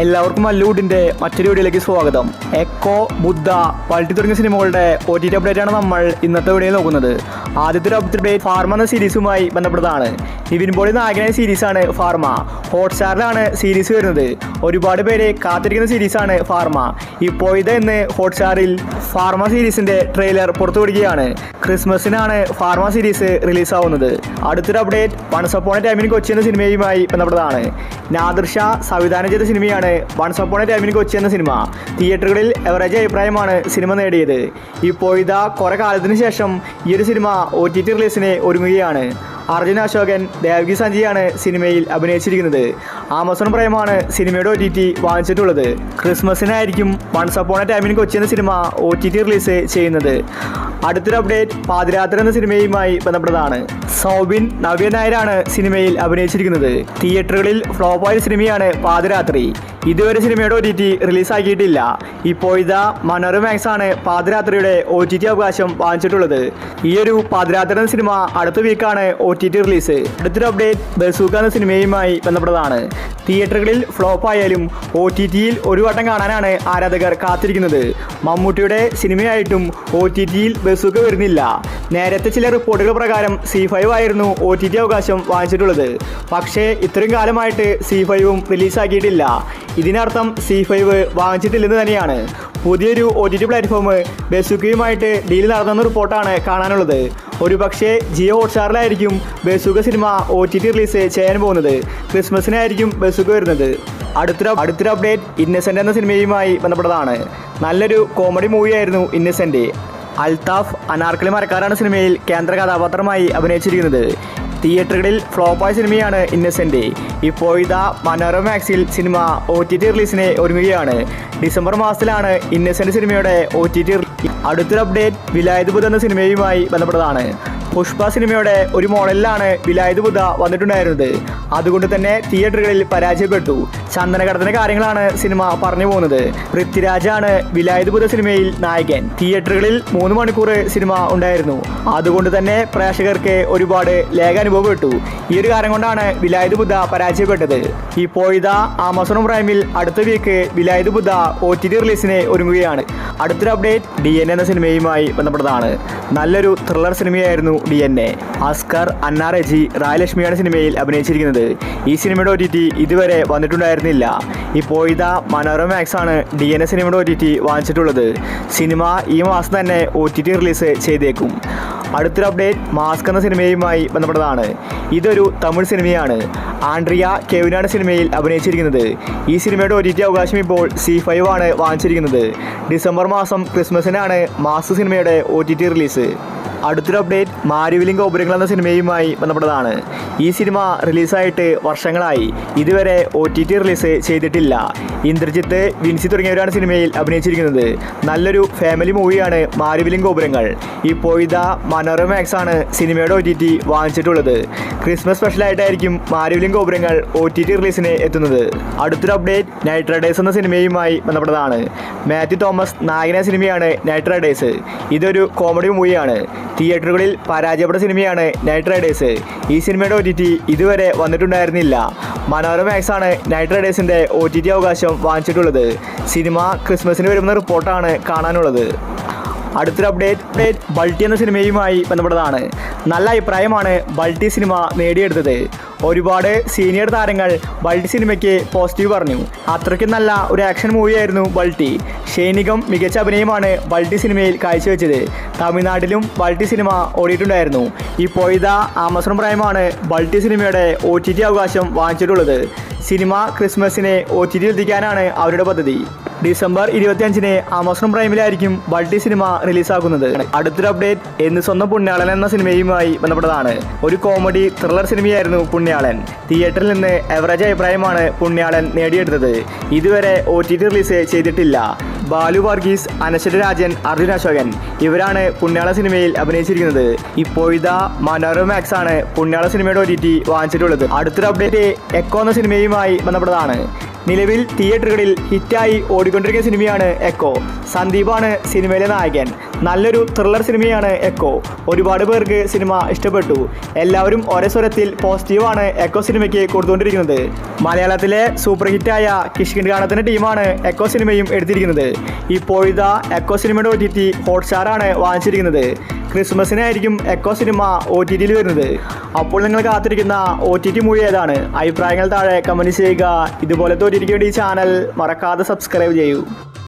എല്ലാവർക്കും മല്ലൂഡിൻ്റെ മറ്റൊരു വീഡിയോയിലേക്ക് സ്വാഗതം. എക്കോ, ബുദ്ധ, പൾട്ടി തുടങ്ങിയ സിനിമകളുടെ OTT അപ്ഡേറ്റ് ആണ് നമ്മൾ ഇന്നത്തെ വീഡിയോയിൽ നോക്കുന്നത്. ആദ്യത്തെ ഒരു അപ്ഡേറ്റ് ഫാർമ എന്ന സീരീസുമായി ബന്ധപ്പെട്ടതാണ്. നിവിൻ പോളി നായകനായ സീരീസാണ് ഫാർമ. ഹോട്ട്സ്റ്റാറിലാണ് സീരീസ് വരുന്നത്. ഒരുപാട് പേര് കാത്തിരിക്കുന്ന സീരീസാണ് ഫാർമ. ഇപ്പോഴത്തെ ഇന്ന് ഹോട്ട്സ്റ്റാറിൽ ഫാർമ സീരീസിന്റെ ട്രെയിലർ പുറത്തുവിടുകയാണ്. ക്രിസ്മസിനാണ് ഫാർമ സീരീസ് റിലീസാവുന്നത്. അടുത്തൊരു update once upon a time in Kochi എന്ന സിനിമയുമായി ബന്ധപ്പെട്ടതാണ്. നാദിർ ഷാ സംവിധാനം ചെയ്ത സിനിമയാണ് once upon a time in Kochi എന്ന സിനിമ. തിയേറ്ററുകളിൽ എവറേജ് അഭിപ്രായമാണ് സിനിമ നേടിയത്. ഇപ്പോഴത്തെ കുറെ കാലത്തിന് ശേഷം ഈ ഒരു സിനിമ OTT റിലീസിന് ഒരുങ്ങുകയാണ്. അർജുൻ അശോകൻ, ദേവകി സഞ്ജയാണ് സിനിമയിൽ അഭിനയിച്ചിരിക്കുന്നത്. ആമസോൺ പ്രൈമാണ് സിനിമയുടെ OTT വാങ്ങിച്ചിട്ടുള്ളത്. ക്രിസ്മസിനായിരിക്കും once upon a time in Kochi എന്ന സിനിമ OTT റിലീസ് ചെയ്യുന്നത്. അടുത്തൊരു അപ്ഡേറ്റ് പാതിരാത്രി എന്ന സിനിമയുമായി ബന്ധപ്പെട്ടതാണ്. സൗബിൻ, നവ്യ നായരാണ് സിനിമയിൽ അഭിനയിച്ചിരിക്കുന്നത്. തിയേറ്ററുകളിൽ ഫ്ലോപ്പായ സിനിമയാണ് പാതിരാത്രി. ഇതുവരെ സിനിമയുടെ OTT റിലീസാക്കിയിട്ടില്ല. ഇപ്പോഴത്തെ മനോരമാക്സ് ആണ് പാതിരാത്രിയുടെ OTT അവകാശം വാങ്ങിച്ചിട്ടുള്ളത്. ഈ ഒരു പാതിരാത്രി എന്ന സിനിമ അടുത്ത വീക്കാണ് OTT റിലീസ്. അടുത്തൊരു അപ്ഡേറ്റ് ബസൂക്ക എന്ന സിനിമയുമായി ബന്ധപ്പെട്ടതാണ്. തിയേറ്ററുകളിൽ ഫ്ലോപ്പ് ആയാലും OTTയിൽ ഒരു വട്ടം കാണാനാണ് ആരാധകർ കാത്തിരിക്കുന്നത്. മമ്മൂട്ടിയുടെ സിനിമയായിട്ടും OTTയിൽ ബസൂക്ക വരുന്നില്ല. നേരത്തെ ചില റിപ്പോർട്ടുകൾ പ്രകാരം C5 ആയിരുന്നു OTT അവകാശം വാങ്ങിച്ചിട്ടുള്ളത്. പക്ഷേ ഇത്രയും കാലമായിട്ട് C5ഉം റിലീസാക്കിയിട്ടില്ല. ഇതിനർത്ഥം C5 വാങ്ങിച്ചിട്ടില്ലെന്ന് തന്നെയാണ്. പുതിയൊരു OTT പ്ലാറ്റ്ഫോം ബസൂക്കയുമായിട്ട് ഡീൽ നടത്തുന്ന റിപ്പോർട്ടാണ് കാണാനുള്ളത്. ഒരുപക്ഷെ ജിയോ ഹോട്ട്സ്റ്റാറിലായിരിക്കും ബസൂക്ക സിനിമ OTT റിലീസ് ചെയ്യാൻ പോകുന്നത്. ക്രിസ്മസിനായിരിക്കും ബസൂക്ക വരുന്നത്. അടുത്തൊരു അപ്ഡേറ്റ് ഇന്നസെൻ്റ് എന്ന സിനിമയുമായി ബന്ധപ്പെട്ടതാണ്. നല്ലൊരു കോമഡി മൂവിയായിരുന്നു ഇന്നസെൻ്റ്. അൽത്താഫ് അനാർക്കലി മരക്കാരാണ് സിനിമയിൽ കേന്ദ്ര കഥാപാത്രമായി അഭിനയിച്ചിരിക്കുന്നത്. തിയേറ്ററുകളിൽ ഫ്ലോപ്പായ സിനിമയാണ് ഇന്നസെൻ്റ്. ഇപ്പോഴത്തെ മനോരമാക്സിൽ സിനിമ OTT റിലീസിന് ഒരുങ്ങുകയാണ്. ഡിസംബർ മാസത്തിലാണ് ഇന്നസെൻ്റ് സിനിമയുടെ OTT. അടുത്തൊരു അപ്ഡേറ്റ് വിലായത് ബുദ്ധ എന്ന സിനിമയുമായി ബന്ധപ്പെട്ടതാണ്. പുഷ്പ സിനിമയുടെ ഒരു മോഡലിലാണ് വിലായത് ബുദ്ധ വന്നിട്ടുണ്ടായിരുന്നത്. അതുകൊണ്ട് തന്നെ തിയേറ്ററുകളിൽ പരാജയപ്പെട്ടു. ചന്ദനകടത്തിന്റെ കാര്യങ്ങളാണ് സിനിമ പറഞ്ഞു പോകുന്നത്. പൃഥ്വിരാജാണ് വിലായത് ബുദ്ധ സിനിമയിൽ നായകൻ. തിയേറ്ററുകളിൽ 3 മണിക്കൂർ സിനിമ ഉണ്ടായിരുന്നു. അതുകൊണ്ട് തന്നെ പ്രേക്ഷകർക്ക് ഒരുപാട് ലേഖ അനുഭവപ്പെട്ടു. ഈ ഒരു കാര്യം കൊണ്ടാണ് വിലായത് ബുദ്ധ പരാജയപ്പെട്ടത്. ഇപ്പോഴത്തെ ആമസോൺ പ്രൈമിൽ അടുത്ത വീക്ക് വിലായത് ബുദ്ധ OTT റിലീസിന് ഒരുങ്ങുകയാണ്. അടുത്തൊരു അപ്ഡേറ്റ് DNA എന്ന സിനിമയുമായി ബന്ധപ്പെട്ടതാണ്. നല്ലൊരു ത്രില്ലർ സിനിമയായിരുന്നു DNA. അസ്കർ, അന്ന റെജി, റായലക്ഷ്മിയാണ് സിനിമയിൽ അഭിനയിച്ചിരിക്കുന്നത്. ഈ സിനിമയുടെ OTT ഇതുവരെ വന്നിട്ടുണ്ടായിരുന്നില്ല. ഇപ്പോഴത്തെ മനോരമാക്സ് ആണ് DNA സിനിമയുടെ OTT വാങ്ങിച്ചിട്ടുള്ളത്. സിനിമ ഈ മാസം തന്നെ OTT റിലീസ് ചെയ്തേക്കും. അടുത്തൊരു അപ്ഡേറ്റ് മാസ്ക് എന്ന സിനിമയുമായി ബന്ധപ്പെട്ടതാണ്. ഇതൊരു തമിഴ് സിനിമയാണ്. ആൻഡ്രിയ കെവിനാണ് സിനിമയിൽ അഭിനയിച്ചിരിക്കുന്നത്. ഈ സിനിമയുടെ OTT അവകാശം ഇപ്പോൾ C5 ആണ് വാങ്ങിച്ചിരിക്കുന്നത്. ഡിസംബർ മാസം ക്രിസ്മസിനാണ് മാസ്ക് സിനിമയുടെ OTT റിലീസ്. അടുത്തൊരു അപ്ഡേറ്റ് മാരിവിലും ഗോപുരങ്ങൾ എന്ന സിനിമയുമായി ബന്ധപ്പെട്ടതാണ്. ഈ സിനിമ റിലീസായിട്ട് വർഷങ്ങളായി. ഇതുവരെ OTT റിലീസ് ചെയ്തിട്ടില്ല. ഇന്ദ്രജിത്ത്, വിൻസി തുടങ്ങിയവരാണ് സിനിമയിൽ അഭിനയിച്ചിരിക്കുന്നത്. നല്ലൊരു ഫാമിലി മൂവിയാണ് മാരിവിലും ഗോപുരങ്ങൾ. ഇപ്പോഴത്തെ മനോരമാക്സ് ആണ് സിനിമയുടെ OTT വാങ്ങിച്ചിട്ടുള്ളത്. ക്രിസ്മസ് സ്പെഷ്യലായിട്ടായിരിക്കും മാരിവിലും ഗോപുരങ്ങൾ OTT റിലീസിന് എത്തുന്നത്. അടുത്തൊരു അപ്ഡേറ്റ് നൈറ്റ് റൈഡേഴ്സ് എന്ന സിനിമയുമായി ബന്ധപ്പെട്ടതാണ്. മാത്യു തോമസ് നായകനായ സിനിമയാണ് നൈറ്റ് റൈഡേഴ്സ്. ഇതൊരു കോമഡി മൂവിയാണ്. തിയേറ്ററുകളിൽ പരാജയപ്പെട്ട സിനിമയാണ് നൈറ്റ് റൈഡേഴ്സ്. ഈ സിനിമയുടെ OTT ഇതുവരെ വന്നിട്ടുണ്ടായിരുന്നില്ല. മനോരമാക്സ് ആണ് നൈറ്റ് റൈഡേഴ്സിൻ്റെ OTT അവകാശം വാങ്ങിച്ചിട്ടുള്ളത്. സിനിമ ക്രിസ്മസിന് വരുന്ന റിപ്പോർട്ടാണ് കാണാനുള്ളത്. അടുത്തൊരു അപ്ഡേറ്റ് ബൾട്ടി എന്ന സിനിമയുമായി ബന്ധപ്പെട്ടതാണ്. നല്ല അഭിപ്രായമാണ് ബൾട്ടി സിനിമ നേടിയെടുത്തത്. ഒരുപാട് സീനിയർ താരങ്ങൾ ബൾട്ടി സിനിമയ്ക്ക് പോസിറ്റീവ് പറഞ്ഞു. അത്രയ്ക്കും നല്ല ഒരു ആക്ഷൻ മൂവിയായിരുന്നു ബൾട്ടി. ഷൈനികം മികച്ച അഭിനയമാണ് ബൾട്ടി സിനിമയിൽ കാഴ്ചവെച്ചത്. തമിഴ്നാട്ടിലും ബൾട്ടി സിനിമ ഓടിയിട്ടുണ്ടായിരുന്നു. ഇപ്പോഴത്തെ ആമസോൺ പ്രൈമാണ് ബൾട്ടി സിനിമയുടെ OTT അവകാശം വാങ്ങിച്ചിട്ടുള്ളത്. സിനിമ ക്രിസ്മസിനെ OTT എത്തിക്കാനാണ് അവരുടെ പദ്ധതി. ഡിസംബർ 25-ന് ആമസോൺ പ്രൈമിലായിരിക്കും ബൾട്ടി സിനിമ റിലീസാക്കുന്നത്. അടുത്തൊരു അപ്ഡേറ്റ് എന്ന് സ്വന്തം പുണ്യാളൻ എന്ന സിനിമയുമായി ബന്ധപ്പെട്ടതാണ്. ഒരു കോമഡി ത്രില്ലർ സിനിമയായിരുന്നു പുണ്യാളൻ. തിയേറ്ററിൽ നിന്ന് എവറേജ് അഭിപ്രായമാണ് പുണ്യാളൻ നേടിയെടുത്തത്. ഇതുവരെ OTT റിലീസ് ചെയ്തിട്ടില്ല. ബാലു വർഗീസ്, അനശ്വര രാജൻ, അർജുൻ അശോകൻ ഇവരാണ് പുണ്യാള സിനിമയിൽ അഭിനയിച്ചിരിക്കുന്നത്. ഇപ്പോഴത്തെ മനോരമാക്സ് ആണ് പുണ്യാള സിനിമയുടെ OTT വാങ്ങിച്ചിട്ടുള്ളത്. അടുത്തൊരു അപ്ഡേറ്റ് എക്കോ എന്ന സിനിമയുമായി ബന്ധപ്പെട്ടതാണ്. നിലവിൽ തിയേറ്ററുകളിൽ ഹിറ്റായി ഓടിക്കൊണ്ടിരിക്കുന്ന സിനിമയാണ് എക്കോ. സന്ദീപാണ് സിനിമയിലെ നായകൻ. നല്ലൊരു ത്രില്ലർ സിനിമയാണ് എക്കോ. ഒരുപാട് പേർക്ക് സിനിമ ഇഷ്ടപ്പെട്ടു. എല്ലാവരും ഒരേ സ്വരത്തിൽ പോസിറ്റീവാണ് എക്കോ സിനിമയ്ക്ക് കൊടുത്തുകൊണ്ടിരിക്കുന്നത്. മലയാളത്തിലെ സൂപ്പർ ഹിറ്റായ കിഷ്കിണ്ഡകാണ്ഡത്തിൻ്റെ ടീമാണ് എക്കോ സിനിമയും എടുത്തിരിക്കുന്നത്. ഇപ്പോഴിതാ എക്കോ സിനിമയുടെ OTT ഹോട്ട്സ്റ്റാറാണ് വാങ്ങിച്ചിരിക്കുന്നത്. ക്രിസ്മസിനായിരിക്കും എക്കോ സിനിമ OTTയിൽ വരുന്നത്. അപ്പോൾ നിങ്ങൾ കാത്തിരിക്കുന്ന OTT മൂവി ഏതാണ്? അഭിപ്രായങ്ങൾ താഴെ കമൻറ്റ് ചെയ്യുക. ഇതുപോലത്തെ OTTക്ക് വേണ്ടി ഈ ചാനൽ മറക്കാതെ സബ്സ്ക്രൈബ് ചെയ്യൂ.